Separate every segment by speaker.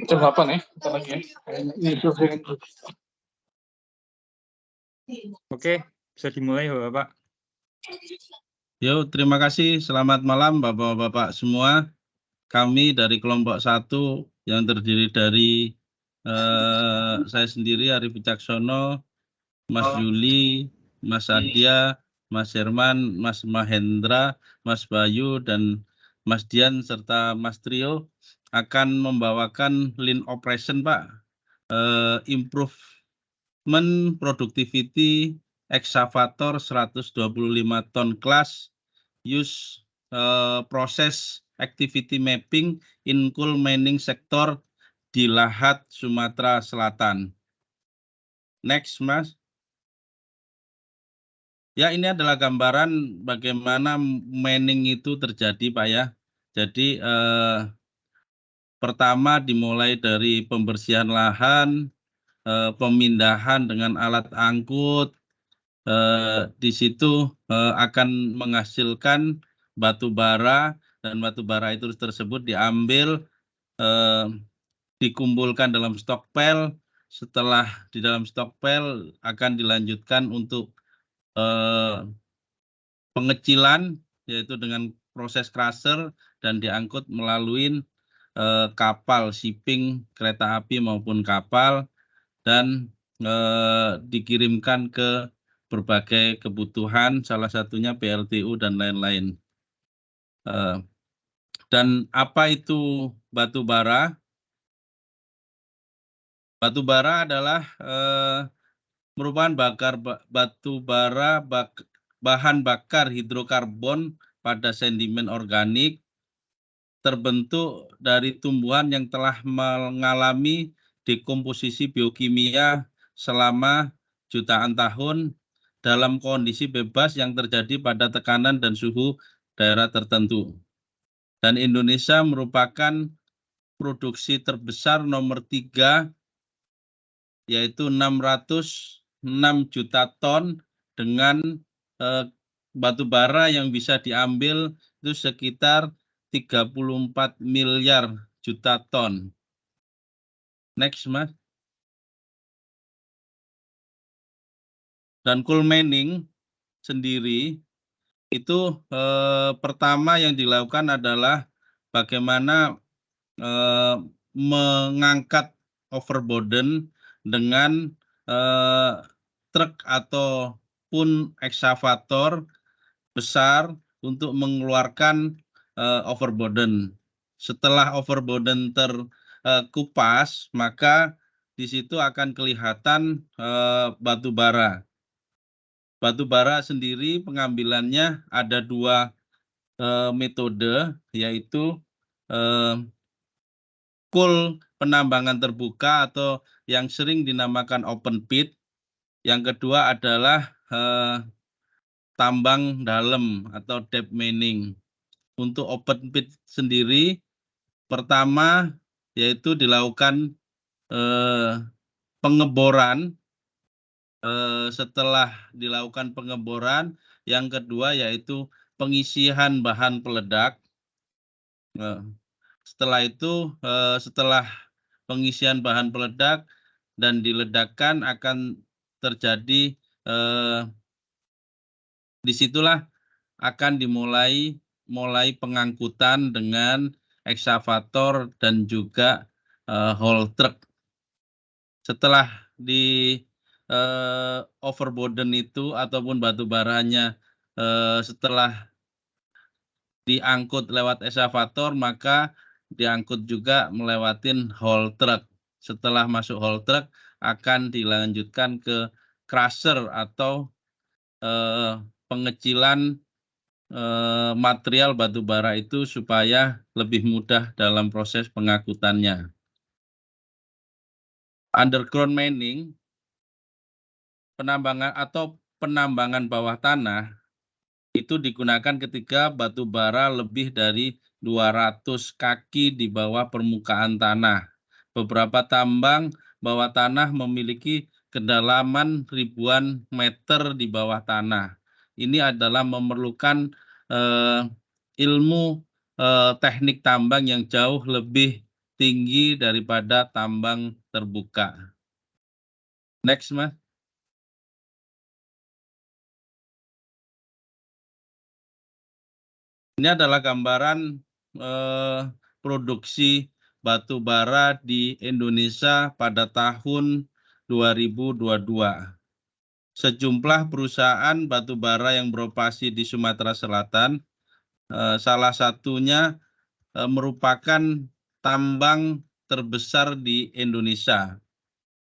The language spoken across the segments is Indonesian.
Speaker 1: Jam 8 ya, bentar lagi ya.
Speaker 2: Oke, bisa dimulai Bapak.
Speaker 3: Yo, terima kasih. Selamat malam Bapak-Bapak semua. Kami dari kelompok 1 yang terdiri dari saya sendiri, Arif Wicaksono, Mas Yuli, Mas Adya, Mas Herman, Mas Mahendra, Mas Bayu, dan Mas Dian, serta Mas Trio akan membawakan lean operation, Pak. Improvement productivity excavator 125 ton kelas, use process activity mapping in coal mining sector di Lahat, Sumatera Selatan. Next, Mas. Ya, ini adalah gambaran bagaimana mining itu terjadi, Pak ya. Jadi pertama dimulai dari pembersihan lahan, pemindahan dengan alat angkut, di situ akan menghasilkan batu bara, dan batu bara itu tersebut diambil, dikumpulkan dalam stockpile. Setelah di dalam stockpile akan dilanjutkan untuk pengecilan, yaitu dengan proses crusher, dan diangkut melalui kapal shipping, kereta api maupun kapal, dan dikirimkan ke berbagai kebutuhan, salah satunya PLTU dan lain-lain. Dan apa itu batu bara? Batu bara adalah merupakan batu bara bahan bakar hidrokarbon pada sedimen organik, terbentuk dari tumbuhan yang telah mengalami dekomposisi biokimia selama jutaan tahun dalam kondisi bebas yang terjadi pada tekanan dan suhu daerah tertentu. Dan Indonesia merupakan produksi terbesar nomor 3, yaitu 606 juta ton, dengan batu bara yang bisa diambil itu sekitar 34 miliar juta ton. Next, Mas. Dan coal mining sendiri itu pertama yang dilakukan adalah bagaimana mengangkat overburden dengan truk ataupun eksavator besar untuk mengeluarkan overburden. Setelah overburden terkupas, maka di situ akan kelihatan batu bara. Batu bara sendiri pengambilannya ada 2 metode, yaitu coal penambangan terbuka atau yang sering dinamakan open pit. Yang kedua adalah tambang dalam atau deep mining. Untuk open pit sendiri, pertama yaitu dilakukan pengeboran. Setelah dilakukan pengeboran, yang kedua yaitu pengisian bahan peledak. Setelah itu, setelah pengisian bahan peledak dan diledakkan, akan terjadi, disitulah akan dimulai pengangkutan dengan eksavator dan juga haul truck. Setelah di overburden itu ataupun batu baranya setelah diangkut lewat eksavator, maka diangkut juga melewatin haul truck. Setelah masuk haul truck akan dilanjutkan ke crusher atau pengecilan material batu bara itu supaya lebih mudah dalam proses pengangkutannya. Underground mining, penambangan atau penambangan bawah tanah, itu digunakan ketika batu bara lebih dari 200 kaki di bawah permukaan tanah. Beberapa tambang bawah tanah memiliki kedalaman ribuan meter di bawah tanah. Ini adalah memerlukan ilmu teknik tambang yang jauh lebih tinggi daripada tambang terbuka. Next, Mas. Ini adalah gambaran produksi batu bara di Indonesia pada tahun 2022. Sejumlah perusahaan batu bara yang beroperasi di Sumatera Selatan, salah satunya merupakan tambang terbesar di Indonesia.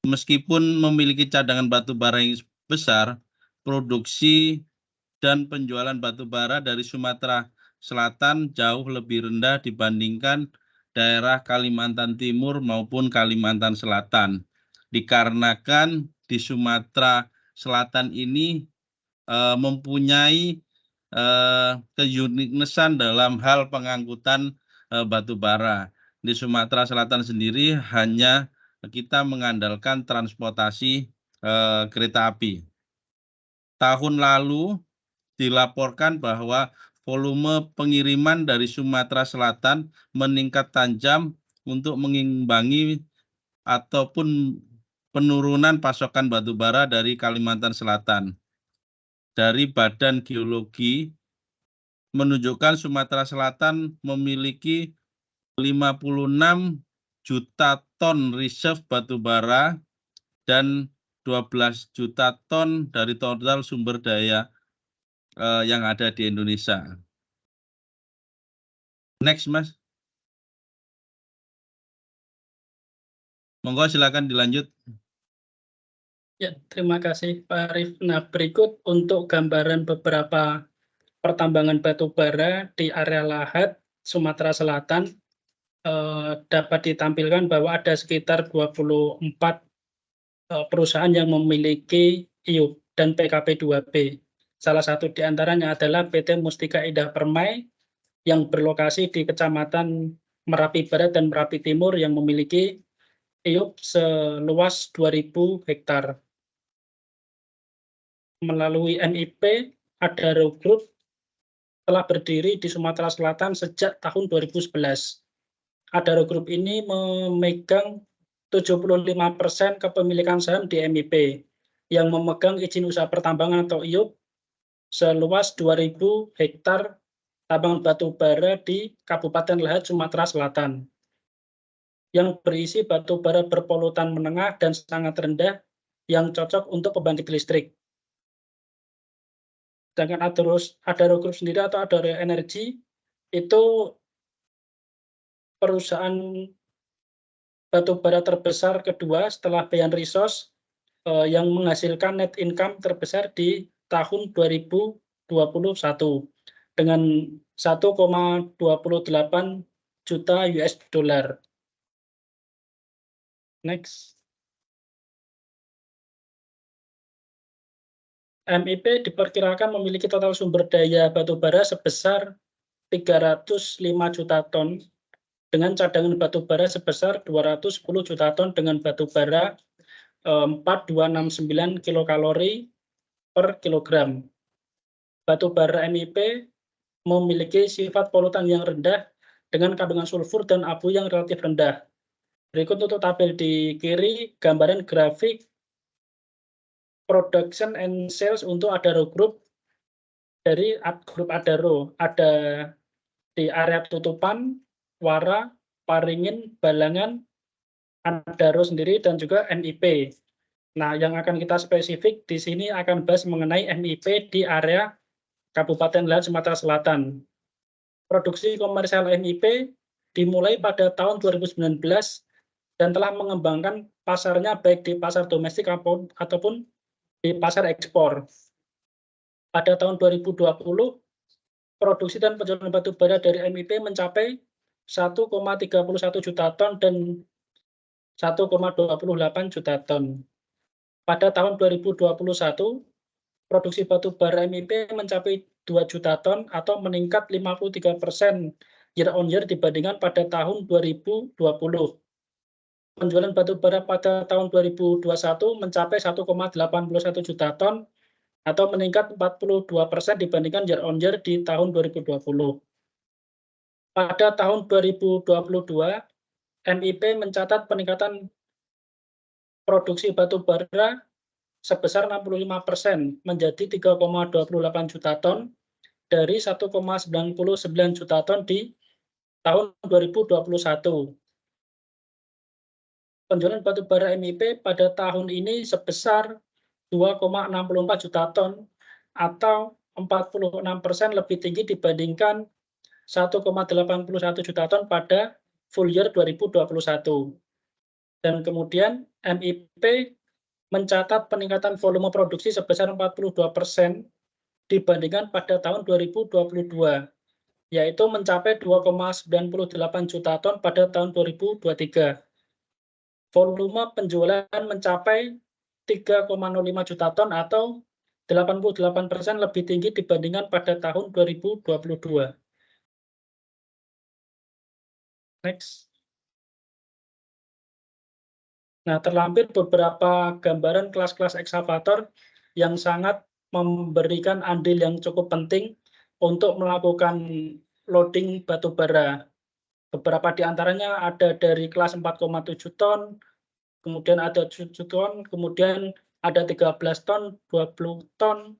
Speaker 3: Meskipun memiliki cadangan batu bara yang besar, produksi dan penjualan batu bara dari Sumatera Selatan jauh lebih rendah dibandingkan daerah Kalimantan Timur maupun Kalimantan Selatan. Dikarenakan di Sumatera Selatan ini mempunyai keuniknesan dalam hal pengangkutan batu bara. Di Sumatera Selatan sendiri hanya kita mengandalkan transportasi kereta api. Tahun lalu dilaporkan bahwa volume pengiriman dari Sumatera Selatan meningkat tajam untuk mengimbangi ataupun penurunan pasokan batu bara dari Kalimantan Selatan. Dari Badan Geologi menunjukkan Sumatera Selatan memiliki 56 juta ton reserve batu bara dan 12 juta ton dari total sumber daya yang ada di Indonesia. Next, Mas. Monggo silakan dilanjut.
Speaker 4: Ya, terima kasih Pak Arif. Nah, berikut untuk gambaran beberapa pertambangan batu bara di area Lahat, Sumatera Selatan. Dapat ditampilkan bahwa ada sekitar 24 perusahaan yang memiliki IUP dan PKP 2B. Salah satu di antaranya adalah PT Mustika Indah Permai yang berlokasi di Kecamatan Merapi Barat dan Merapi Timur yang memiliki IUP seluas 2.000 hektar. Melalui MIP, Adaro Group telah berdiri di Sumatera Selatan sejak tahun 2011. Adaro Group ini memegang 75% kepemilikan saham di MIP yang memegang izin usaha pertambangan atau IUP seluas 2.000 hektar tambang batu bara di Kabupaten Lahat, Sumatera Selatan yang berisi batu bara berpolutan menengah dan sangat rendah yang cocok untuk pembangkit listrik. Sedangkan Adaro Group sendiri atau Adaro Energy itu perusahaan batu bara terbesar kedua setelah Bayan Resource yang menghasilkan net income terbesar di tahun 2021 dengan 1,28 juta US dollar. Next. MIP diperkirakan memiliki total sumber daya batu bara sebesar 305 juta ton dengan cadangan batu bara sebesar 210 juta ton dengan batu bara 4269 kilokalori per kilogram. Batu bara MIP memiliki sifat polutan yang rendah dengan kandungan sulfur dan abu yang relatif rendah. Berikut untuk tabel di kiri gambaran grafik production and sales untuk Adaro Group. Dari grup Adaro ada di area tutupan, Wara, Paringin, Balangan, Adaro sendiri dan juga MIP. Nah, yang akan kita spesifik di sini akan bahas mengenai MIP di area Kabupaten Lahat, Sumatera Selatan. Produksi komersial MIP dimulai pada tahun 2019 dan telah mengembangkan pasarnya baik di pasar domestik ataupun di pasar ekspor. Pada tahun 2020, produksi dan penjualan batu bara dari MIP mencapai 1,31 juta ton dan 1,28 juta ton. Pada tahun 2021, produksi batu bara MIP mencapai 2 juta ton atau meningkat 53% year on year dibandingkan pada tahun 2020. Penjualan batu bara pada tahun 2021 mencapai 1,81 juta ton atau meningkat 42% dibandingkan year on year di tahun 2020. Pada tahun 2022, MIP mencatat peningkatan produksi batu bara sebesar 65% menjadi 3,28 juta ton dari 1,99 juta ton di tahun 2021. Penjualan batu bara MIP pada tahun ini sebesar 2,64 juta ton atau 46% lebih tinggi dibandingkan 1,81 juta ton pada full year 2021. Dan kemudian MIP mencatat peningkatan volume produksi sebesar 42% dibandingkan pada tahun 2022, yaitu mencapai 2,98 juta ton pada tahun 2023. Volume penjualan mencapai 3,05 juta ton atau 88% lebih tinggi dibandingkan pada tahun 2022. Next. Nah, terlampir beberapa gambaran kelas-kelas ekskavator yang sangat memberikan andil yang cukup penting untuk melakukan loading batu bara. Beberapa di antaranya ada dari kelas 4,7 ton, kemudian ada 7 ton, kemudian ada 13 ton, 20 ton,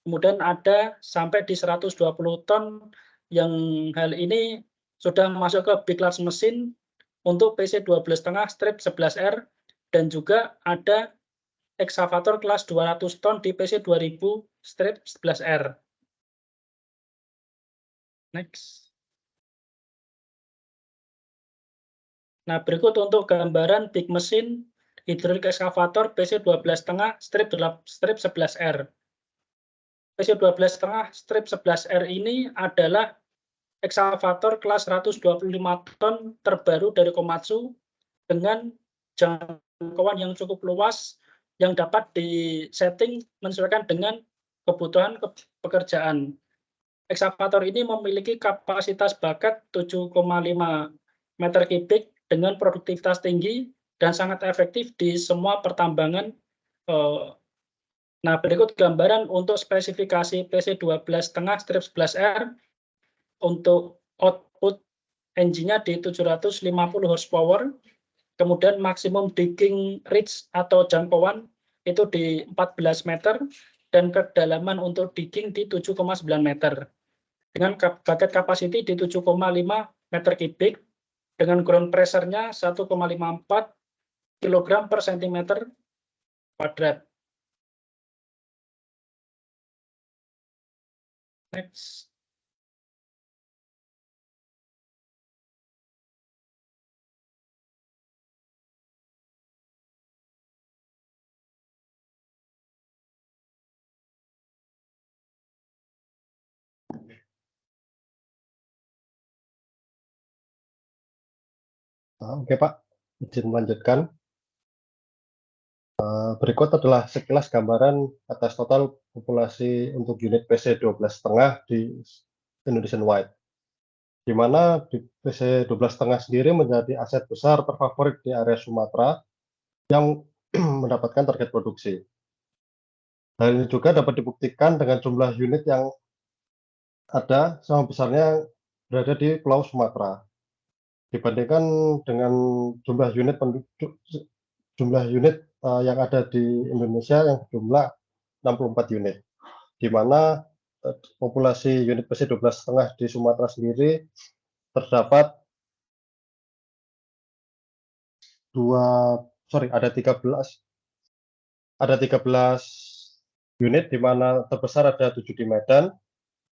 Speaker 4: kemudian ada sampai di 120 ton, yang hal ini sudah masuk ke B-class mesin untuk PC 12,5 strip 11R, dan juga ada ekskavator kelas 200 ton di PC 2000 strip 11R. Next. Nah, berikut untuk gambaran big mesin hidrolik ekskavator PC 12,5 strip 11R. PC 12,5 strip 11R ini adalah ekskavator kelas 125 ton terbaru dari Komatsu dengan jangkauan yang cukup luas yang dapat disetting menyesuaikan dengan kebutuhan pekerjaan. Ekskavator ini memiliki kapasitas bakat 7,5 meter kubik dengan produktivitas tinggi dan sangat efektif di semua pertambangan. Nah, berikut gambaran untuk spesifikasi PC 12,5 strip 11R. Untuk output engine-nya di 750 horsepower, kemudian maksimum digging reach atau jangkauan itu di 14 meter, dan kedalaman untuk digging di 7,9 meter. Dengan bucket capacity di 7,5 meter kubik, dengan ground pressure-nya 1,54 kg per cm kuadrat. Next.
Speaker 5: Oke Pak, izin melanjutkan. Berikut adalah sekilas gambaran atas total populasi untuk unit PC 12,5 di Indonesian wide, di mana di PC 12,5 sendiri menjadi aset besar terfavorit di area Sumatera yang mendapatkan target produksi. Hal ini juga dapat dibuktikan dengan jumlah unit yang ada sama besarnya berada di Pulau Sumatera. Dibandingkan dengan jumlah unit yang ada di Indonesia yang berjumlah 64 unit, di mana populasi unit PC 12,5 di Sumatera sendiri terdapat ada 13 unit, di mana terbesar ada 7 di Medan,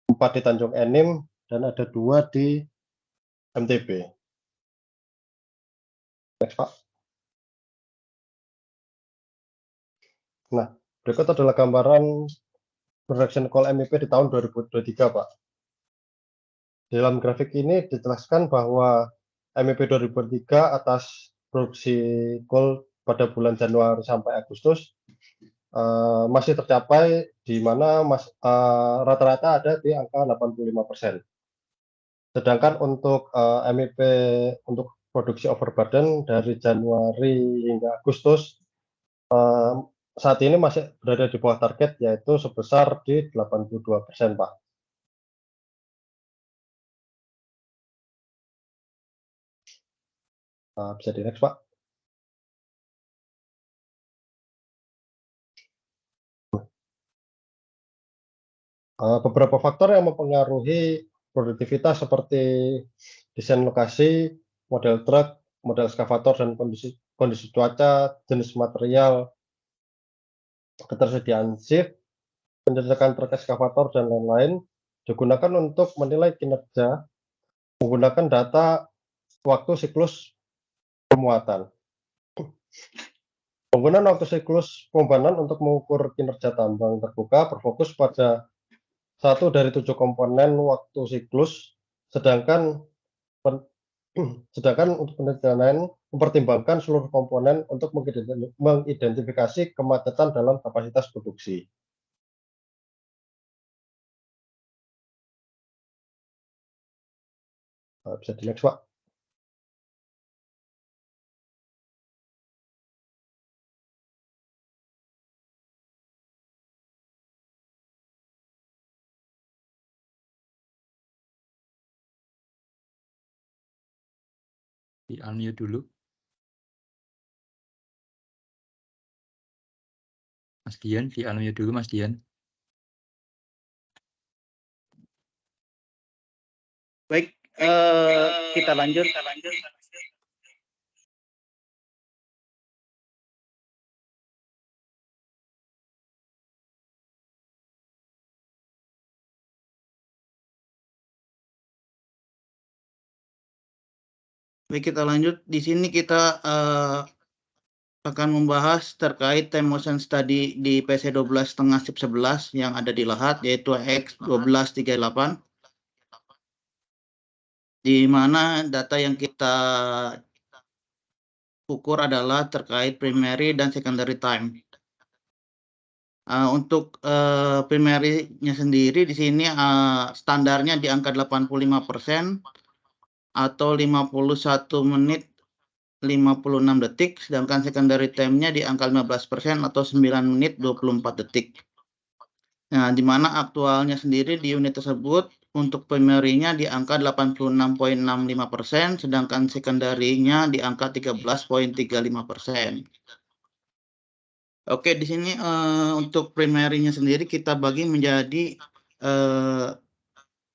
Speaker 5: 4 di Tanjung Enim, dan ada 2 di MTB. Next, Pak. Nah, berikut adalah gambaran production call MIP di tahun 2023, Pak. Di dalam grafik ini dijelaskan bahwa MIP 2023 atas produksi call pada bulan Januari sampai Agustus masih tercapai, di mana rata-rata ada di angka 85%. Sedangkan untuk MIP untuk produksi overburden dari Januari hingga Agustus saat ini masih berada di bawah target, yaitu sebesar di 82%, Pak. Bisa di next, Pak. Beberapa faktor yang mempengaruhi produktivitas seperti desain lokasi, model truk, model ekskavator, dan kondisi cuaca, jenis material, ketersediaan shift, penjejakan truk ekskavator, dan lain-lain digunakan untuk menilai kinerja menggunakan data waktu siklus pemuatan. Penggunaan waktu siklus pembanan untuk mengukur kinerja tambang terbuka berfokus pada satu dari 7 komponen waktu siklus, sedangkan untuk penelitian lain mempertimbangkan seluruh komponen untuk mengidentifikasi kemacetan dalam kapasitas produksi. Bisa di next, Pak.
Speaker 2: Di unmute dulu. Mas Dian, di unmute dulu Mas Dian.
Speaker 6: Baik, kita lanjut. Baik, kita lanjut. Di sini kita akan membahas terkait time motion study di PC12 setengah SIP 11 yang ada di Lahat, yaitu X1238. Di mana data yang kita ukur adalah terkait primary dan secondary time. Untuk primary-nya sendiri di sini standarnya di angka 85% atau 51 menit 56 detik, sedangkan secondary time-nya di angka 15% atau 9 menit 24 detik. Nah, di mana aktualnya sendiri di unit tersebut untuk primary-nya di angka 86,65%, sedangkan secondary-nya di angka 13,35%. Oke, di sini untuk primary-nya sendiri kita bagi menjadi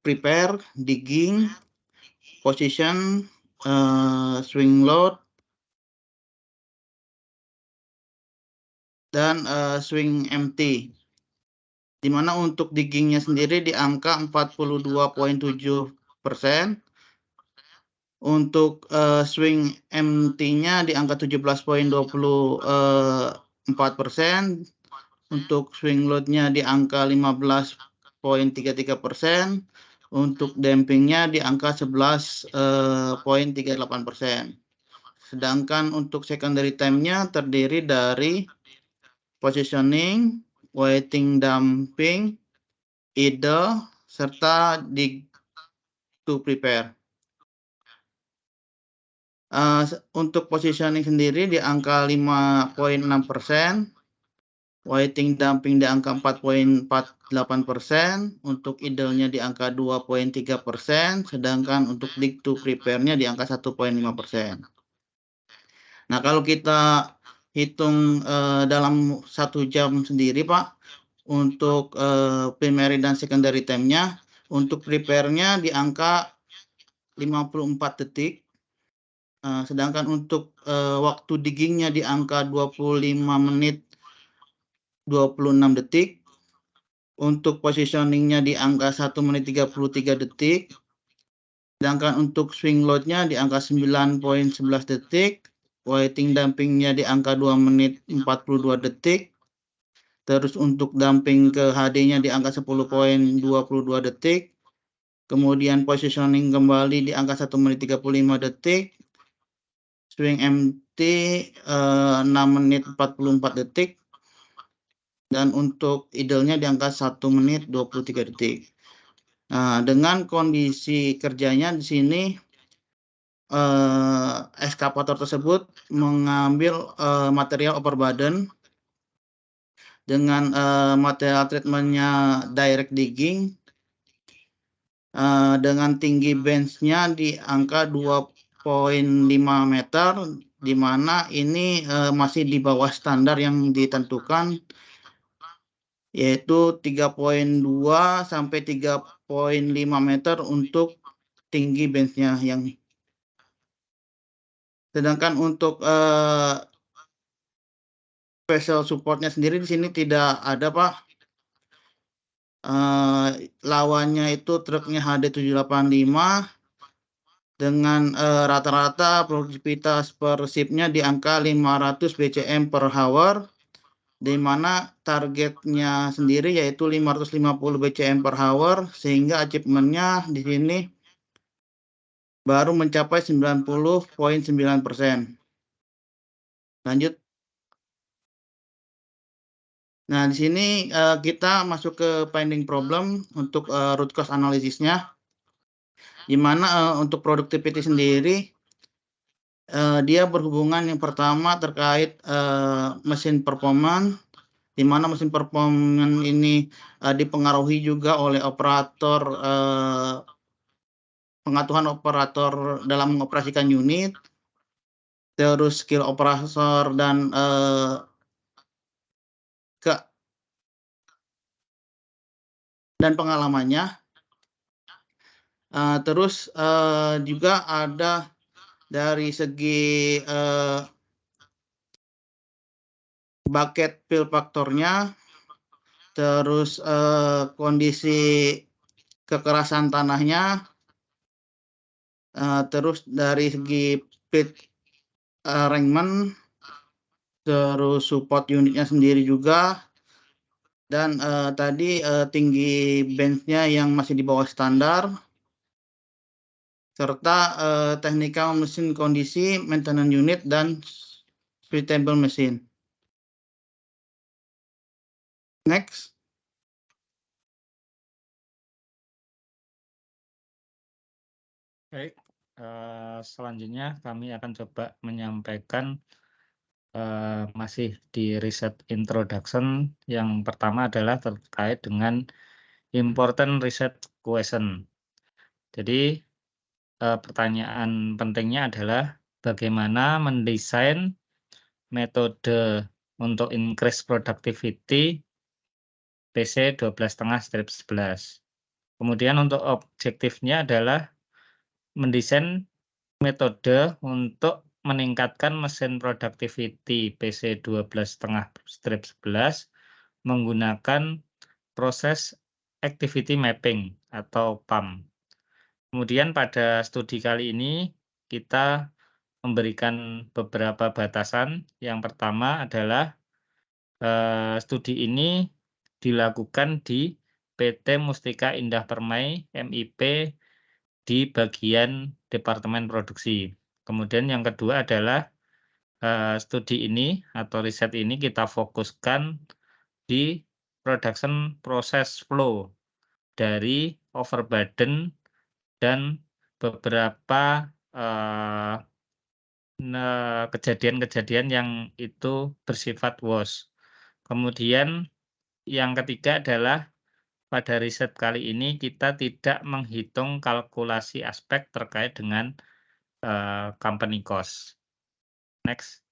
Speaker 6: prepare, digging, position, swing load, dan swing empty. Di mana untuk diggingnya sendiri di angka 42,7%. Untuk swing empty-nya di angka 17,24%. Untuk swing load-nya di angka 15,33%. Untuk dampingnya di angka 11,38%. Sedangkan untuk secondary time-nya terdiri dari positioning, waiting damping, idle, serta dig to prepare. Untuk positioning sendiri di angka 5,6%, waiting damping di angka 4,48%, untuk idle-nya di angka 2,3%, sedangkan untuk dig to prepare-nya di angka 1,5%. Nah, kalau kita hitung dalam 1 jam sendiri, Pak, untuk primary dan secondary time-nya, untuk prepare-nya di angka 54 detik, sedangkan untuk waktu digging-nya di angka 25 menit 26 detik, untuk positioning-nya di angka 1 menit 33 detik, sedangkan untuk swing load-nya di angka 9,11 detik, waiting damping-nya di angka 2 menit 42 detik, terus untuk damping ke HD-nya di angka 10,22 detik, kemudian positioning kembali di angka 1 menit 35 detik, swing empty 6 menit 44 detik, dan untuk idle-nya di angka 1 menit 23 detik. Nah, dengan kondisi kerjanya di sini ekskavator tersebut mengambil material overburden dengan material treatment-nya direct digging dengan tinggi bench-nya di angka 3,5 meter, di mana ini masih di bawah standar yang ditentukan, yaitu 3,2 sampai 3,5 meter untuk tinggi benchnya. Sedangkan untuk special supportnya sendiri di sini tidak ada, Pak. Lawannya itu truknya HD 785 dengan rata-rata produktivitas per shiftnya di angka 500 BCM per hour, di mana targetnya sendiri yaitu 550 BCM per hour, sehingga achievementnya di sini baru mencapai 90,9%. Lanjut. Nah, di sini kita masuk ke finding problem untuk root cause analisisnya, di mana untuk productivity sendiri dia berhubungan yang pertama terkait mesin performance, di mana mesin performance ini dipengaruhi juga oleh operator, pengaturan operator dalam mengoperasikan unit, terus skill operator dan pengalamannya. Terus juga ada dari segi bucket fill faktornya, terus kondisi kekerasan tanahnya, terus dari segi pit arrangement, terus support unitnya sendiri juga, dan tadi tinggi benchnya yang masih di bawah standar, serta technical mesin kondisi, maintenance unit, dan suitable mesin. Next.
Speaker 2: Baik, selanjutnya kami akan coba menyampaikan masih di riset introduction. Yang pertama adalah terkait dengan important research question. Jadi pertanyaan pentingnya adalah bagaimana mendesain metode untuk increase productivity PC 12,5/11. Kemudian untuk objektifnya adalah mendesain metode untuk meningkatkan mesin productivity PC 12,5/11 menggunakan proses activity mapping atau PAM. Kemudian pada studi kali ini kita memberikan beberapa batasan. Yang pertama adalah studi ini dilakukan di PT Mustika Indah Permai MIP di bagian Departemen Produksi. Kemudian yang kedua adalah studi ini atau riset ini kita fokuskan di production process flow dari overburden dan beberapa kejadian-kejadian yang itu bersifat WOS. Kemudian yang ketiga adalah pada riset kali ini kita tidak menghitung kalkulasi aspek terkait dengan company cost. Next.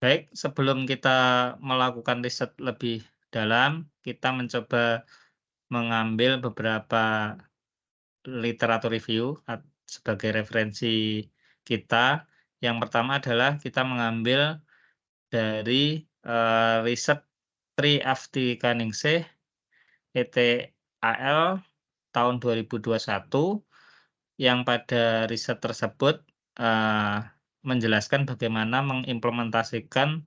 Speaker 2: Baik, sebelum kita melakukan riset lebih dalam, kita mencoba mengambil beberapa literatur review sebagai referensi kita. Yang pertama adalah kita mengambil dari riset Tri Afti Kaningsih ETAL tahun 2021 yang pada riset tersebut menjelaskan bagaimana mengimplementasikan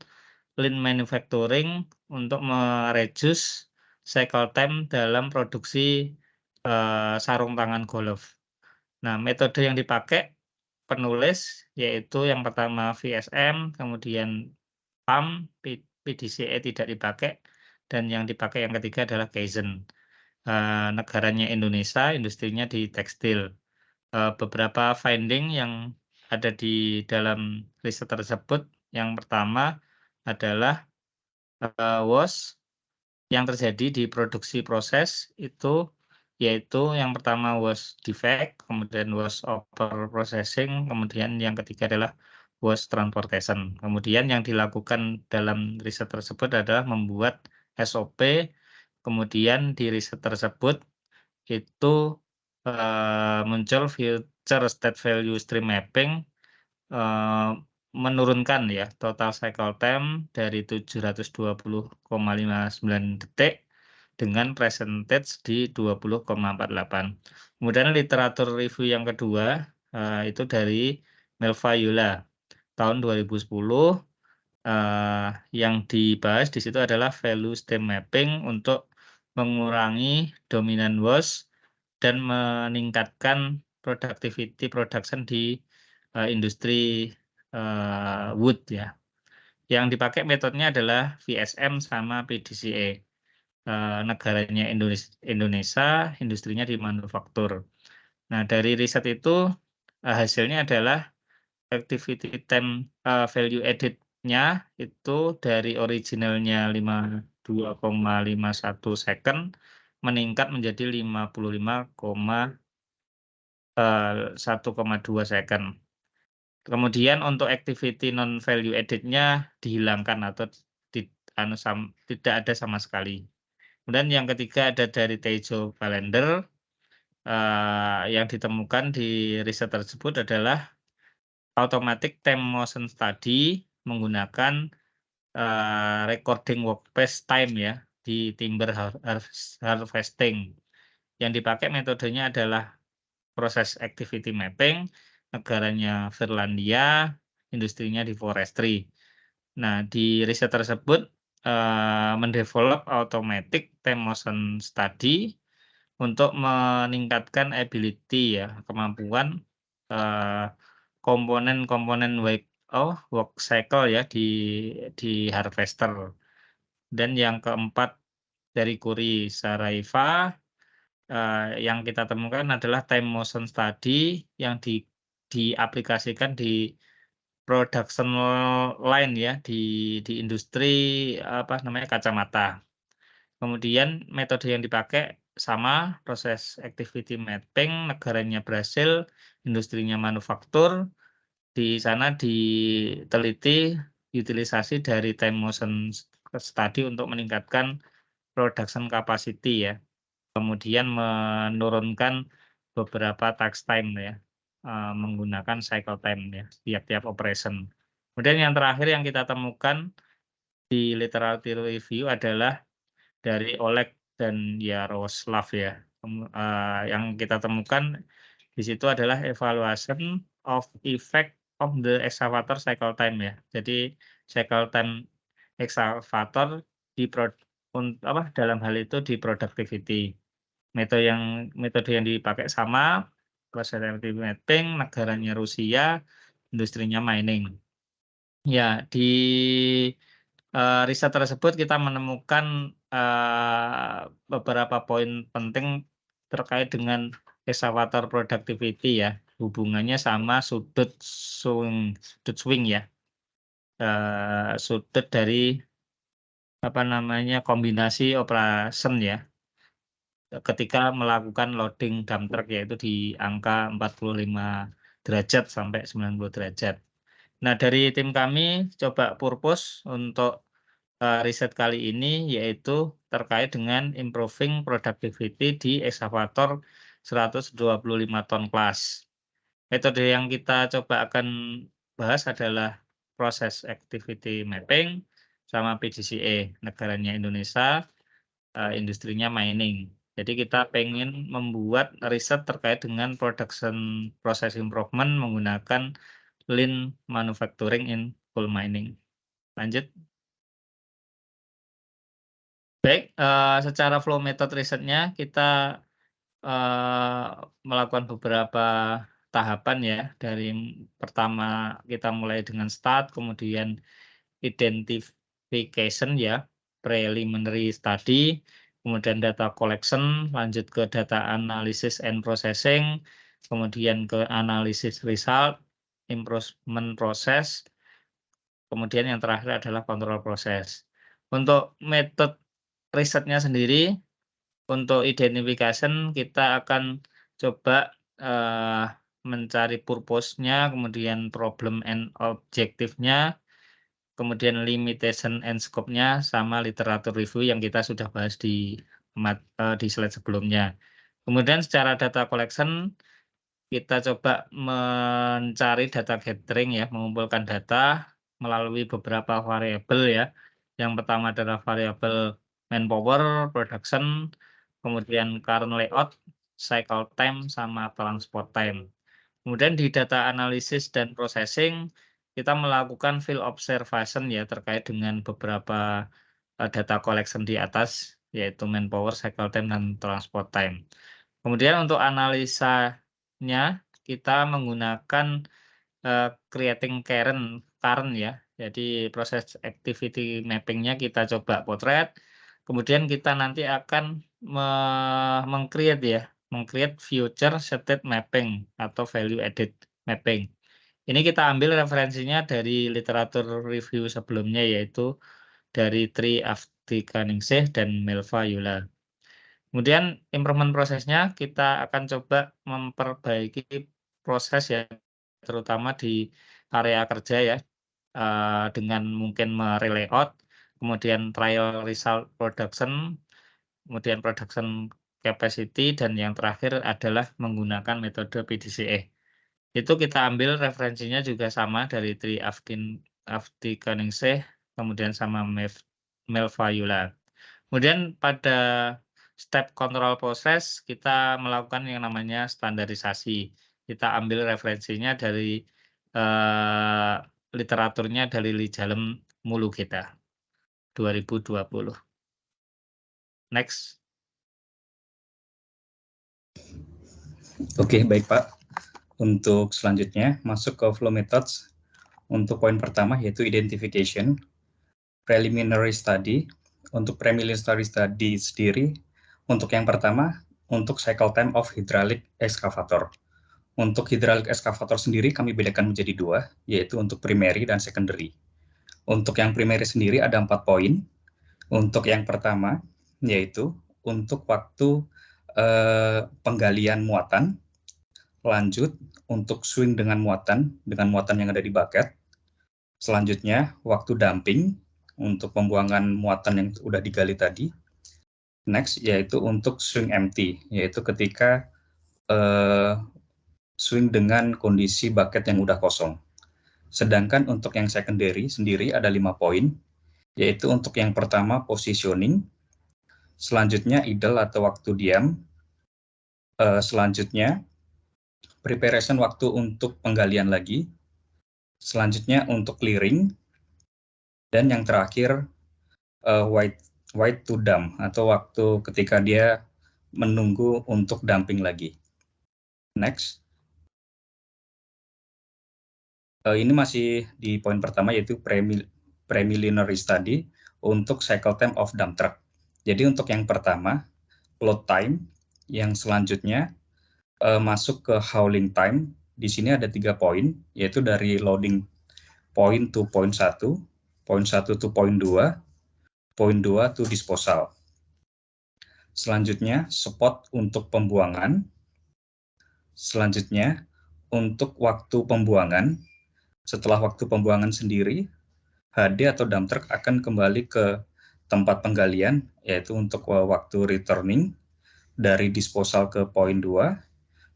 Speaker 2: lean manufacturing untuk mereduce cycle time dalam produksi sarung tangan golf. Nah, metode yang dipakai penulis yaitu yang pertama VSM, kemudian PAM, PDCE tidak dipakai, dan yang dipakai yang ketiga adalah Kaizen. Negaranya Indonesia, industrinya di tekstil. Beberapa finding yang ada di dalam riset tersebut, yang pertama adalah WOS yang terjadi di produksi proses itu yaitu yang pertama was defect, kemudian was over processing, kemudian yang ketiga adalah was transportation. Kemudian yang dilakukan dalam riset tersebut adalah membuat SOP, kemudian di riset tersebut itu muncul future state value stream mapping, menurunkan ya total cycle time dari 720,59 detik dengan percentage di 20,48. Kemudian literatur review yang kedua itu dari Melva Yola tahun 2010, yang dibahas di situ adalah value stream mapping untuk mengurangi dominant was dan meningkatkan productivity production di industri wood ya. Yang dipakai metodenya adalah VSM sama PDCA. Negaranya Indonesia, industrinya di manufaktur. Nah, dari riset itu hasilnya adalah activity time value added-nya itu dari originalnya 52,51 second meningkat menjadi 55,1,2 second. Kemudian untuk activity non value added-nya dihilangkan atau tidak ada sama sekali. Kemudian yang ketiga ada dari Teijo Valender, yang ditemukan di riset tersebut adalah automatic time motion study menggunakan recording workpiece time ya di timber harvesting. Yang dipakai metodenya adalah proses activity mapping, negaranya Finlandia, industrinya di forestry. Nah, di riset tersebut mendevelop automatic time motion study untuk meningkatkan ability ya, kemampuan komponen-komponen work cycle ya di harvester. Dan yang keempat dari Kuri Saraiva yang kita temukan adalah time motion study yang diaplikasikan di production line ya di industri kacamata. Kemudian metode yang dipakai sama, proses activity mapping, negaranya Brasil, industrinya manufaktur. Di sana diteliti utilisasi dari time motion study untuk meningkatkan production capacity ya. Kemudian menurunkan beberapa tax time ya, menggunakan cycle time ya, tiap-tiap operation. Kemudian yang terakhir yang kita temukan di literatur review adalah dari Oleg dan Yaroslav ya. Yang kita temukan di situ adalah evaluation of effect of the excavator cycle time ya. Jadi cycle time excavator dalam hal itu di productivity. Metode yang dipakai sama, proses activity mapping, negaranya Rusia, industrinya mining. Ya, di riset tersebut kita menemukan beberapa poin penting terkait dengan excavator productivity ya, hubungannya sama sudut swing ya, sudut dari kombinasi operation ya, ketika melakukan loading dump truck yaitu di angka 45 derajat sampai 90 derajat. Nah, dari tim kami coba purpose untuk riset kali ini yaitu terkait dengan improving productivity di excavator 125 ton kelas. Metode yang kita coba akan bahas adalah proses activity mapping sama PDCA, negaranya Indonesia, industrinya mining. Jadi kita pengen membuat riset terkait dengan production process improvement menggunakan lean manufacturing in coal mining. Lanjut. Baik, secara flow method risetnya kita melakukan beberapa tahapan ya. Dari pertama kita mulai dengan start, kemudian identification ya, preliminary study, kemudian data collection, lanjut ke data analysis and processing, kemudian ke analysis result, improvement process, kemudian yang terakhir adalah control proses. Untuk metode risetnya sendiri, untuk identification kita akan coba mencari purpose-nya, kemudian problem and objective-nya, kemudian limitation and scope-nya, sama literatur review yang kita sudah bahas di slide sebelumnya. Kemudian secara data collection, kita coba mencari data gathering ya, mengumpulkan data melalui beberapa variabel ya. Yang pertama adalah variabel manpower, production, kemudian current layout, cycle time, sama transport time. Kemudian di data analisis dan processing, kita melakukan field observation ya terkait dengan beberapa data collection di atas, yaitu manpower, cycle time, dan transport time. Kemudian untuk analisanya, kita menggunakan creating current ya. Jadi proses activity mapping-nya kita coba potret. Kemudian kita nanti akan meng-create future state mapping atau value added mapping. Ini kita ambil referensinya dari literatur review sebelumnya, yaitu dari Tri Afti Kaningsih dan Melva Yula. Kemudian improvement prosesnya kita akan coba memperbaiki proses ya, terutama di area kerja ya, dengan mungkin merelayout, kemudian trial result production, kemudian production capacity, dan yang terakhir adalah menggunakan metode PDCA. Itu kita ambil referensinya juga sama dari Tri Afti Kaningsih, kemudian sama Melva Yula. Kemudian pada step control proses kita melakukan yang namanya standarisasi. Kita ambil referensinya dari literaturnya dari Lijalem Mulu kita 2020. Next.
Speaker 7: Oke, baik Pak. Untuk selanjutnya masuk ke flow methods. Untuk poin pertama yaitu identification, preliminary study. Untuk preliminary study sendiri, untuk yang pertama, untuk cycle time of hydraulic excavator. Untuk hydraulic excavator sendiri kami bedakan menjadi dua, yaitu untuk primary dan secondary. Untuk yang primary sendiri ada 4 poin. Untuk yang pertama, yaitu untuk waktu penggalian muatan, lanjut untuk swing dengan muatan yang ada di bucket. Selanjutnya, waktu dumping, untuk pembuangan muatan yang sudah digali tadi. Next, yaitu untuk swing empty, yaitu ketika swing dengan kondisi bucket yang udah kosong. Sedangkan untuk yang secondary sendiri ada 5 poin, yaitu untuk yang pertama positioning, selanjutnya idle atau waktu diam, selanjutnya preparation waktu untuk penggalian lagi, selanjutnya untuk clearing, dan yang terakhir wait to dump atau waktu ketika dia menunggu untuk dumping lagi. Next. Ini masih di poin pertama yaitu preliminary study untuk cycle time of dump truck. Jadi untuk yang pertama load time, yang selanjutnya masuk ke hauling time. Di sini ada 3 poin, yaitu dari loading point to point 1, point 1 to point 2, point 2 to disposal. Selanjutnya spot untuk pembuangan. Selanjutnya untuk waktu pembuangan. Setelah waktu pembuangan sendiri, HD atau dump truck akan kembali ke tempat penggalian, yaitu untuk waktu returning dari disposal ke point 2,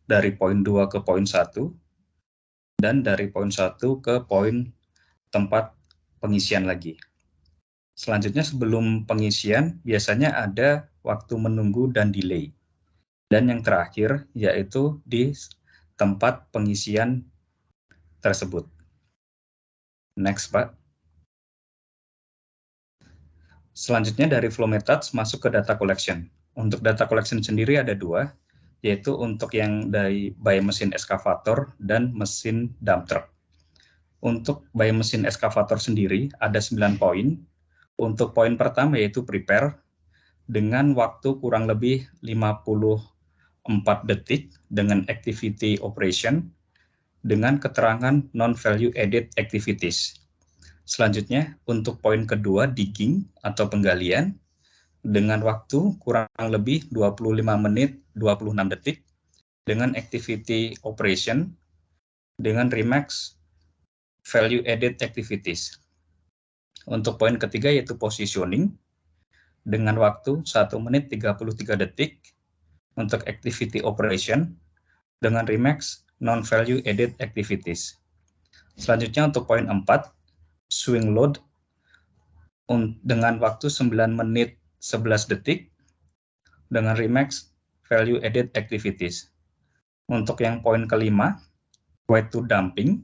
Speaker 7: dari point 2 ke point 1, dan dari point 1 ke point tempat pengisian lagi. Selanjutnya sebelum pengisian biasanya ada waktu menunggu dan delay. Dan yang terakhir yaitu di tempat pengisian tersebut. Next, Pak. Selanjutnya dari flow methods masuk ke data collection. Untuk data collection sendiri ada 2, yaitu untuk yang by mesin excavator dan mesin dump truck. Untuk by mesin excavator sendiri ada 9 poin. Untuk poin pertama yaitu prepare dengan waktu kurang lebih 54 detik dengan activity operation dengan keterangan non-value added activities. Selanjutnya untuk poin kedua digging atau penggalian dengan waktu kurang lebih 25 menit 26 detik dengan activity operation dengan Remax value added activities. Untuk poin ketiga yaitu positioning dengan waktu 1 menit 33 detik untuk activity operation dengan Remax non-value added activities. Selanjutnya untuk poin 4, swing load dengan waktu 9 menit 11 detik dengan Remax value added activities. Untuk yang poin kelima, weight to dumping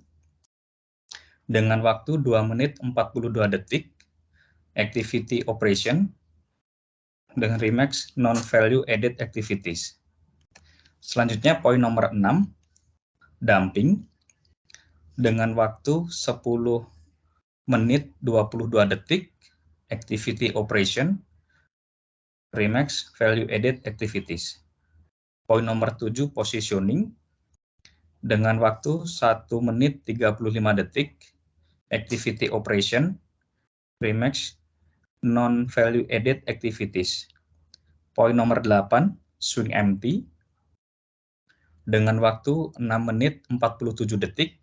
Speaker 7: dengan waktu 2 menit 42 detik activity operation dengan Remax non-value added activities. Selanjutnya poin nomor 6, dumping dengan waktu 10 menit 22 detik activity operation Remax value added activities. Poin nomor 7, positioning dengan waktu 1 menit 35 detik activity operation Remax non-value added activities. Poin nomor 8, swing empty dengan waktu 6 menit 47 detik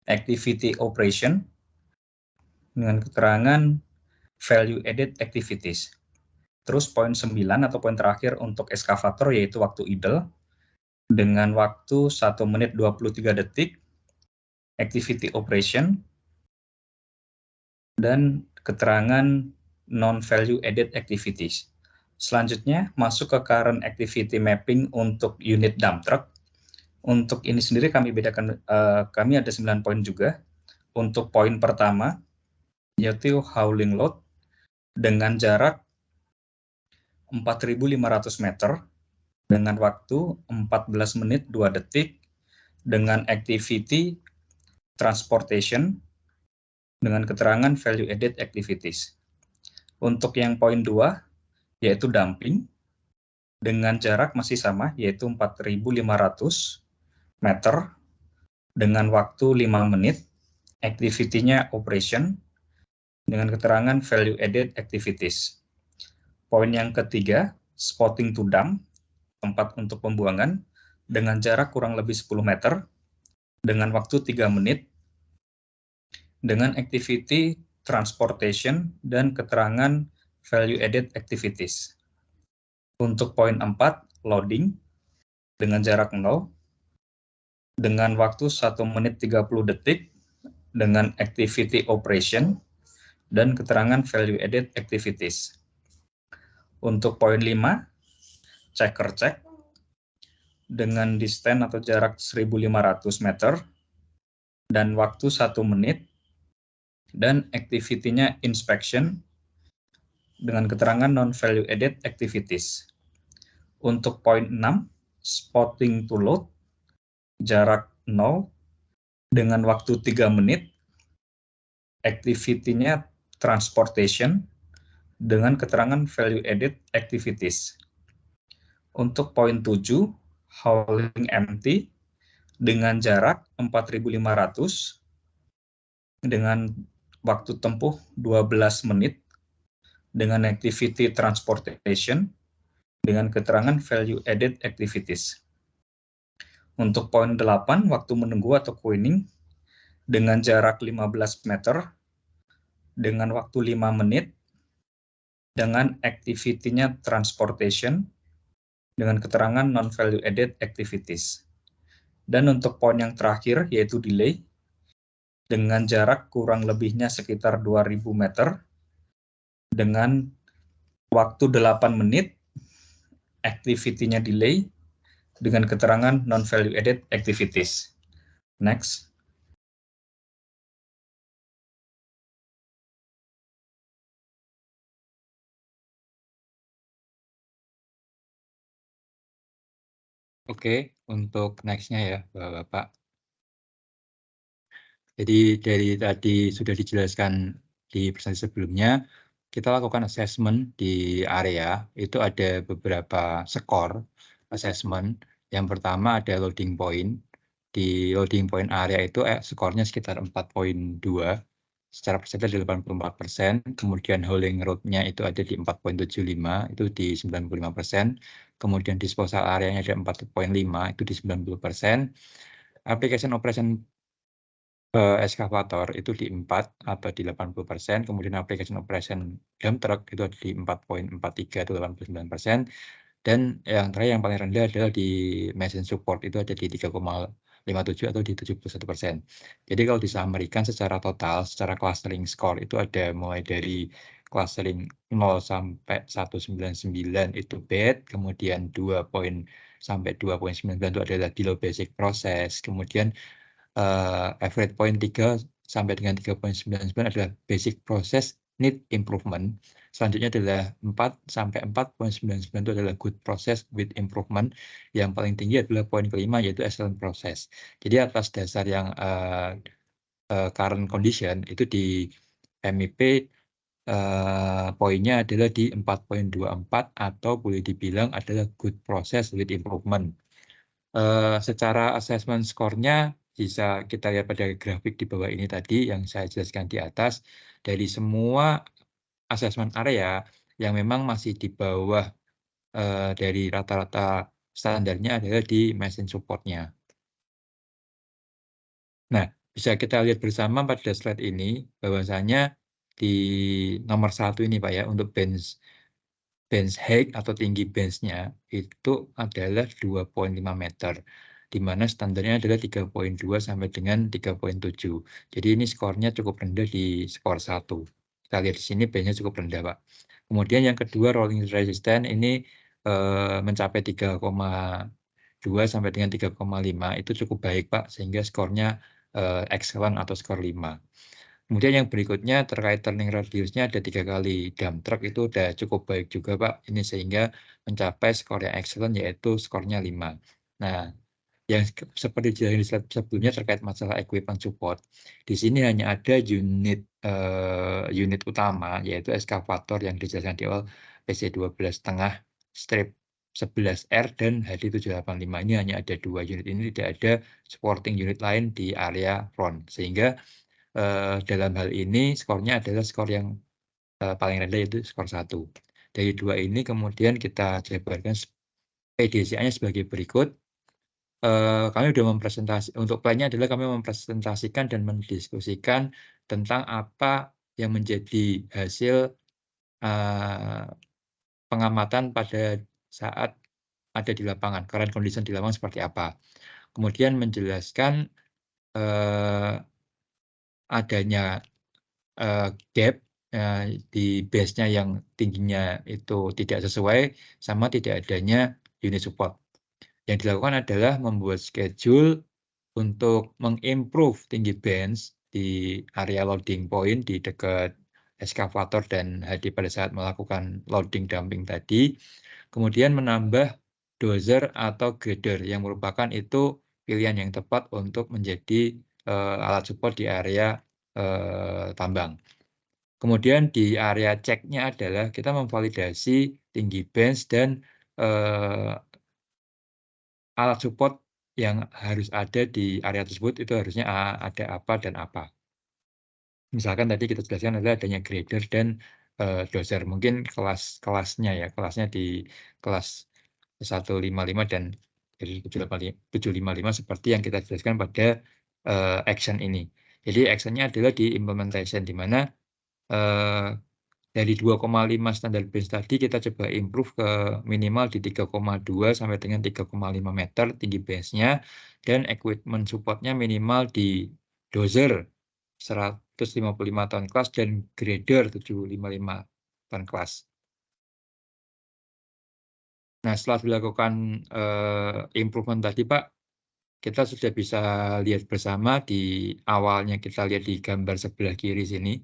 Speaker 7: activity operation dengan keterangan value added activities. Terus poin 9 atau poin terakhir untuk eskavator yaitu waktu idle dengan waktu 1 menit 23 detik activity operation dan keterangan non-value added activities. Selanjutnya masuk ke current activity mapping untuk unit dump truck. Untuk ini sendiri kami bedakan, kami ada 9 poin juga. Untuk poin pertama yaitu hauling load dengan jarak 4.500 meter dengan waktu 14 menit 2 detik dengan activity transportation dengan keterangan value added activities. Untuk yang poin 2 yaitu dumping dengan jarak masih sama yaitu 4.500 meter dengan waktu 5 menit, activity-nya operation dengan keterangan value added activities. Poin yang ketiga, spotting to dump, tempat untuk pembuangan dengan jarak kurang lebih 10 meter dengan waktu 3 menit dengan activity transportation dan keterangan value added activities. Untuk poin 4, loading dengan jarak 0 dengan waktu 1 menit 30 detik dengan activity operation dan keterangan value added activities. Untuk poin 5, checker check dengan distance atau jarak 1.500 meter dan waktu 1 menit dan activity-nya inspection dengan keterangan non-value added activities. Untuk poin 6, spotting to load jarak 0 dengan waktu 3 menit, activity-nya transportation dengan keterangan value added activities. Untuk poin 7, hauling empty dengan jarak 4.500 dengan waktu tempuh 12 menit dengan activity transportation dengan keterangan value added activities. Untuk poin 8, waktu menunggu atau queuing dengan jarak 15 meter dengan waktu 5 menit dengan activity-nya transportation dengan keterangan non-value added activities. Dan untuk poin yang terakhir yaitu delay dengan jarak kurang lebihnya sekitar 2.000 meter dengan waktu 8 menit, activity-nya delay dengan keterangan non-value added activities. Next.
Speaker 8: Oke, untuk next-nya ya, Bapak. Jadi dari tadi sudah dijelaskan di presentasi sebelumnya, kita lakukan assessment di area, itu ada beberapa skor assessment. Yang pertama ada loading point. Di loading point area itu skornya sekitar 4.2. secara persentase 84%, kemudian hauling road-nya itu ada di 4,75, itu di 95%, kemudian disposal area-nya ada 4,5, itu di 90%, application operation eskavator itu di 4 atau di 80%, kemudian application operation dump truck itu ada di 4,43 atau 89%, dan yang terakhir yang paling rendah adalah di machine support itu ada di 3,57 atau di 71%. Jadi kalau disamarikan secara total, secara clustering score itu ada mulai dari clustering 0 sampai 199 itu bad, kemudian 2 poin sampai 2,99 itu adalah below basic process, kemudian average point 3 sampai dengan 3,99 adalah basic process need improvement. Selanjutnya adalah 4 sampai 4,99 itu adalah good process with improvement. Yang paling tinggi adalah poin kelima yaitu excellent process. Jadi atas dasar yang current condition itu di MIP poinnya adalah di 4,24 atau boleh dibilang adalah good process with improvement. Secara assessment score-nya bisa kita lihat pada grafik di bawah ini tadi yang saya jelaskan di atas, dari semua assessment area yang memang masih di bawah dari rata-rata standarnya adalah di machine support-nya. Nah, bisa kita lihat bersama pada slide ini bahwasanya di nomor 1 ini Pak ya, untuk bench height atau tinggi bench-nya itu adalah 2,5 meter. Di mana standarnya adalah 3,2 sampai dengan 3,7. Jadi ini skornya cukup rendah di skor 1. Kita lihat di sini bench-nya cukup rendah, Pak. Kemudian yang kedua rolling resistance ini mencapai 3,2 sampai dengan 3,5 itu cukup baik, Pak, sehingga skornya excellent atau skor 5. Kemudian yang berikutnya terkait turning radius-nya ada 3 kali. Dump truck itu udah cukup baik juga, Pak. Ini sehingga mencapai skor yang excellent yaitu skornya 5. Nah, yang seperti dijelaskan di slide sebelumnya terkait masalah equipment support, di sini hanya ada unit utama yaitu eskavator yang dijelaskan di awal PC12 tengah strip 11R dan HD785. Ini hanya ada 2 unit ini, tidak ada supporting unit lain di area front, sehingga dalam hal ini skornya adalah skor yang paling rendah yaitu skor 1. Dari 2 ini kemudian kita jabarkan PDCA-nya sebagai berikut. Kami sudah mempresentasi untuk plan-nya adalah kami mempresentasikan dan mendiskusikan tentang apa yang menjadi hasil pengamatan pada saat ada di lapangan, current condition di lapangan seperti apa. Kemudian menjelaskan adanya gap di base-nya yang tingginya itu tidak sesuai sama tidak adanya unit support. Yang dilakukan adalah membuat schedule untuk mengimprove tinggi bench di area loading point di dekat eskavator dan HD pada saat melakukan loading dumping tadi. Kemudian menambah dozer atau grader yang merupakan itu pilihan yang tepat untuk menjadi alat support di area tambang. Kemudian di area ceknya adalah kita memvalidasi tinggi bench dan alat support yang harus ada di area tersebut itu harusnya ada apa dan apa. Misalkan tadi kita jelaskan adalah adanya grader dan dozer. Mungkin kelasnya ya, kelasnya di kelas 155 dan dari 755 seperti yang kita jelaskan pada action ini. Jadi actionnya adalah di implementation, di mana dari 2,5 standar bench tadi kita coba improve ke minimal di 3,2 sampai dengan 3,5 meter tinggi bench-nya, dan equipment support-nya minimal di dozer 155 ton kelas dan grader 755 ton kelas. Nah, setelah dilakukan improvement tadi, Pak, kita sudah bisa lihat bersama di awalnya, kita lihat di gambar sebelah kiri sini.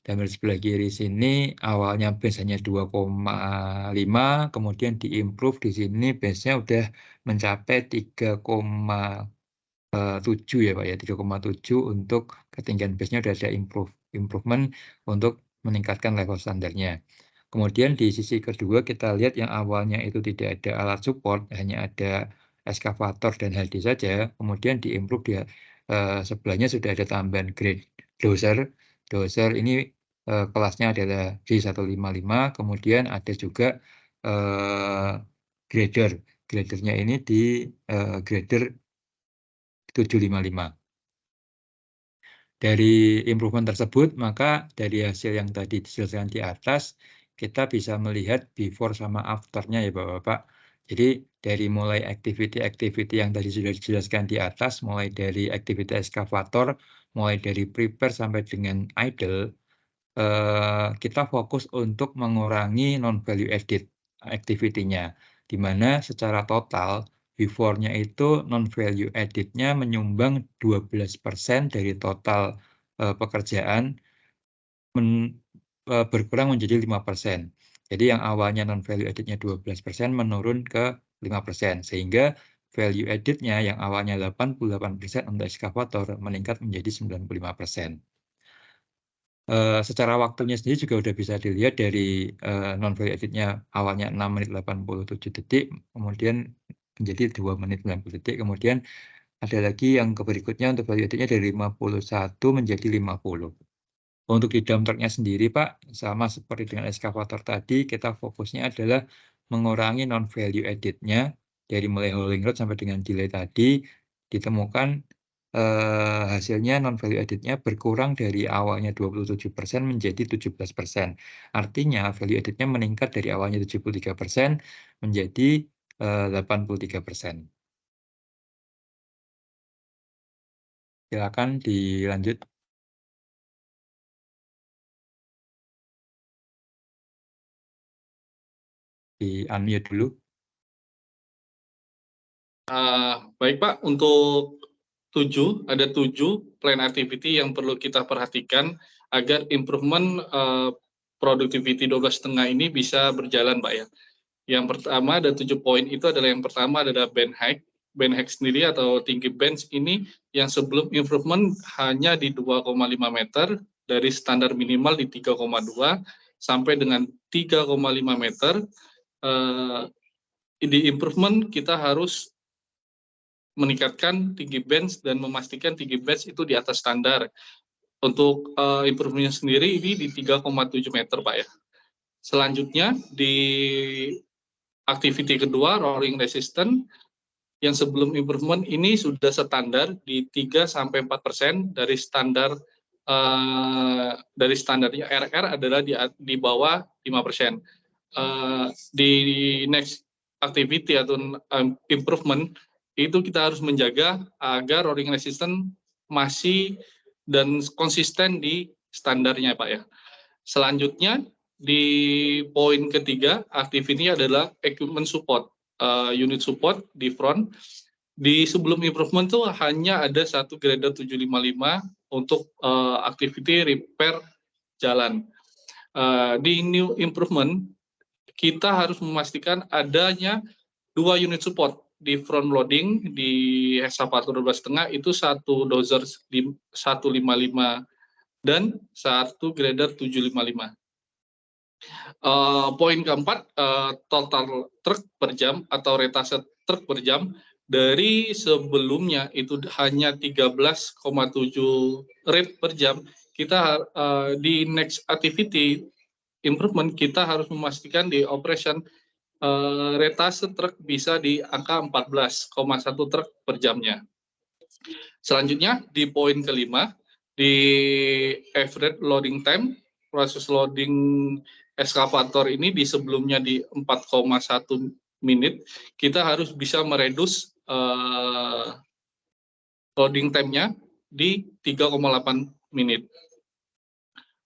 Speaker 8: Gambar sebelah kiri sini awalnya base-nya 2,5, kemudian diimprove di sini base-nya udah mencapai 3,7 ya Pak ya, 3,7 untuk ketinggian base-nya udah ada improvement untuk meningkatkan level standarnya. Kemudian di sisi kedua kita lihat yang awalnya itu tidak ada alat support, hanya ada eskavator dan HD saja, kemudian diimprove dia sebelahnya sudah ada tambahan grade dozer doser ini kelasnya adalah D155, kemudian ada juga grader. Gradernya ini di grader 755. Dari improvement tersebut, maka dari hasil yang tadi dijelaskan di atas, kita bisa melihat before sama after-nya ya Bapak-Bapak. Jadi dari mulai activity-activity yang tadi sudah dijelaskan di atas, mulai dari activity eskavator, mulai dari prepare sampai dengan idle, kita fokus untuk mengurangi non-value added activity-nya, di mana secara total before-nya itu non-value added-nya menyumbang 12% dari total pekerjaan berkurang menjadi 5%. Jadi yang awalnya non-value added-nya 12% menurun ke 5%, sehingga value added-nya yang awalnya 88% untuk eskavator meningkat menjadi 95%. Secara waktunya sendiri juga udah bisa dilihat dari non-value added-nya awalnya 6 menit 87 detik, kemudian menjadi 2 menit 90 detik, kemudian ada lagi yang berikutnya untuk value added-nya dari 51 menjadi 50. Untuk di dump truck-nya sendiri Pak, sama seperti dengan eskavator tadi, kita fokusnya adalah mengurangi non-value added-nya dari mulai hauling load sampai dengan delay tadi, ditemukan hasilnya non-value added-nya berkurang dari awalnya 27% menjadi 17%. Artinya value added-nya meningkat dari awalnya 73% menjadi 83%. Silakan dilanjut. Di-unmute dulu.
Speaker 1: Baik Pak, untuk ada 7 plan activity yang perlu kita perhatikan agar improvement productivity 12,5 ini bisa berjalan Pak ya. Yang pertama ada 7 poin itu adalah yang pertama adalah band height. Band height sendiri atau tinggi bench ini yang sebelum improvement hanya di 2,5 meter dari standar minimal di 3,2 sampai dengan 3,5 meter. Di improvement kita harus meningkatkan tinggi bench dan memastikan tinggi bench itu di atas standar. Untuk improvementnya sendiri ini di 3,7 meter Pak ya. Selanjutnya di activity kedua rolling resistance yang sebelum improvement ini sudah standar di 3-4% dari standar dari standarnya RR adalah di bawah 5%. Di next activity atau improvement itu kita harus menjaga agar rolling resistance masih dan konsisten di standarnya Pak ya. Selanjutnya di poin ketiga activity adalah equipment support, unit support di front. Di sebelum improvement tuh hanya ada satu grader 755 untuk activity repair jalan. Di new improvement kita harus memastikan adanya 2 unit support di front loading di eskavator 12,5 itu satu dozer 155 dan satu grader 755. Poin keempat, total truk per jam atau retase truk per jam dari sebelumnya itu hanya 13,7 rate per jam. Kita di next activity improvement kita harus memastikan di operation retase truk bisa di angka 14,1 truk per jamnya. Selanjutnya di poin kelima di average loading time, proses loading eskavator ini di sebelumnya di 4,1 menit, kita harus bisa meredus loading time-nya di 3,8 menit.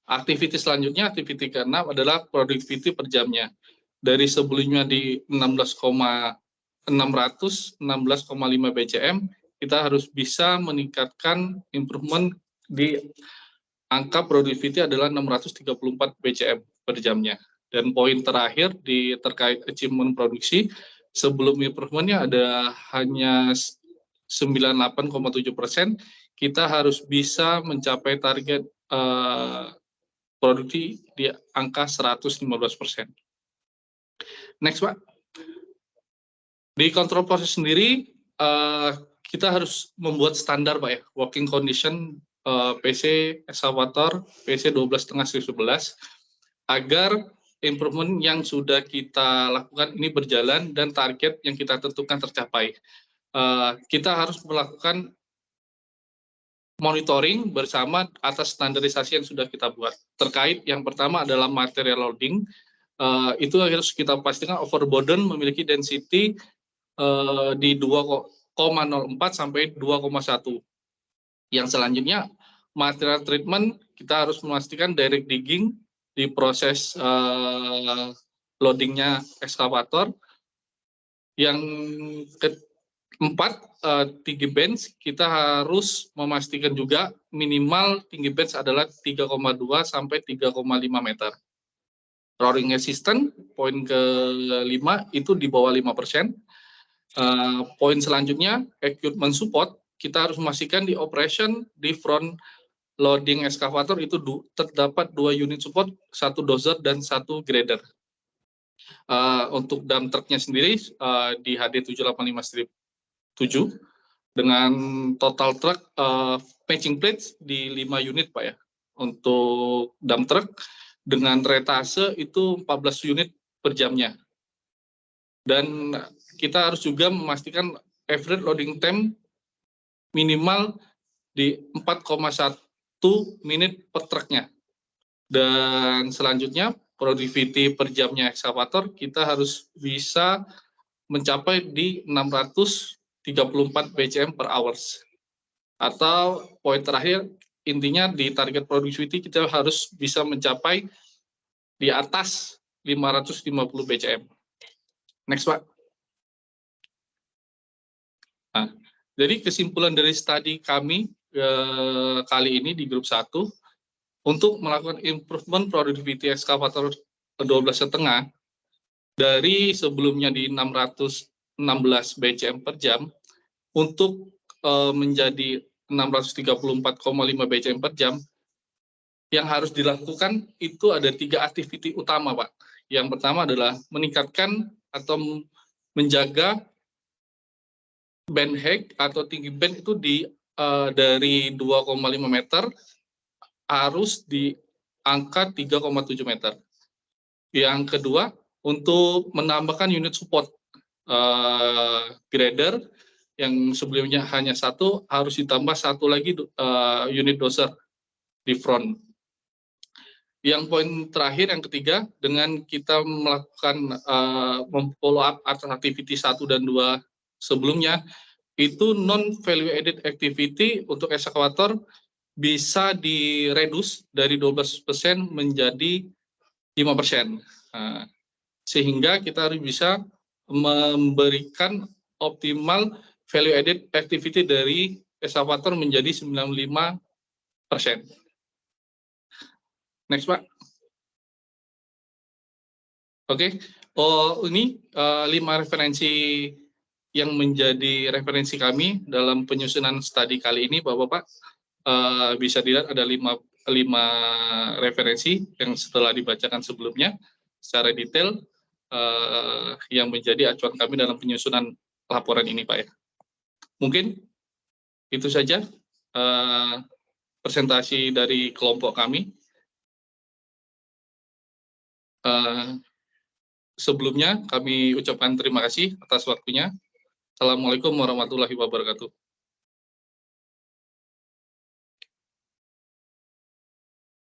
Speaker 1: Aktiviti selanjutnya, aktiviti ke-6 adalah productivity per jamnya. Dari sebelumnya di 16,5 BCM, kita harus bisa meningkatkan improvement di angka productivity adalah 634 BCM per jamnya. Dan poin terakhir di terkait achievement produksi, sebelum improvementnya ada hanya 98,7%, kita harus bisa mencapai target produksi di angka 115%. Next Pak. Di control process sendiri kita harus membuat standar Pak ya, working condition PC eskavator PC 12,5/11 agar improvement yang sudah kita lakukan ini berjalan dan target yang kita tentukan tercapai. Kita harus melakukan monitoring bersama atas standarisasi yang sudah kita buat. Terkait yang pertama adalah material loading, itu harus kita pastikan overburden memiliki density di 2,04 sampai 2,1. Yang selanjutnya, material treatment kita harus memastikan direct digging di proses loadingnya ekskavator. Yang keempat, tinggi bench kita harus memastikan juga minimal tinggi bench adalah 3,2 sampai 3,5 meter. Rolling resistance, poin kelima itu di bawah 5%. Poin selanjutnya, equipment support, kita harus memastikan di operation di front loading excavator itu terdapat 2 unit support, 1 dozer dan 1 grader. Untuk dump trucknya sendiri di HD 785-7 dengan total truck patching plates di 5 unit Pak ya. Untuk dump truck dengan retase itu 14 unit per jamnya. Dan kita harus juga memastikan average loading time minimal di 4,1 menit per truknya. Dan selanjutnya productivity per jamnya ekskavator kita harus bisa mencapai di 634 BCM per hours. Atau poin terakhir, intinya di target productivity kita harus bisa mencapai di atas 550 BCM. Next, Pak. Nah, jadi kesimpulan dari studi kami kali ini di grup 1, untuk melakukan improvement productivity excavator 12,5 dari sebelumnya di 616 BCM per jam untuk menjadi 634,5 BCM per jam, yang harus dilakukan itu ada 3 aktiviti utama, Pak. Yang pertama adalah meningkatkan atau menjaga band height atau tinggi band itu dari 2,5 meter harus di angka 3,7 meter. Yang kedua, untuk menambahkan unit support grader yang sebelumnya hanya 1 harus ditambah 1 lagi unit dozer di front. Yang poin terakhir yang ketiga, dengan kita melakukan follow up atas activity 1 dan 2 sebelumnya, itu non value added activity untuk ekskavator bisa diredus dari 12% menjadi 5%. Sehingga kita harus bisa memberikan optimal value added activity dari ekskavator menjadi 95%. Next, Pak. Oke. Ini 5 referensi yang menjadi referensi kami dalam penyusunan studi kali ini, Bapak-Bapak. Bisa dilihat ada 5 referensi yang setelah dibacakan sebelumnya secara detail yang menjadi acuan kami dalam penyusunan laporan ini, Pak ya. Mungkin itu saja presentasi dari kelompok kami. Sebelumnya kami ucapkan terima kasih atas waktunya. Assalamualaikum warahmatullahi wabarakatuh.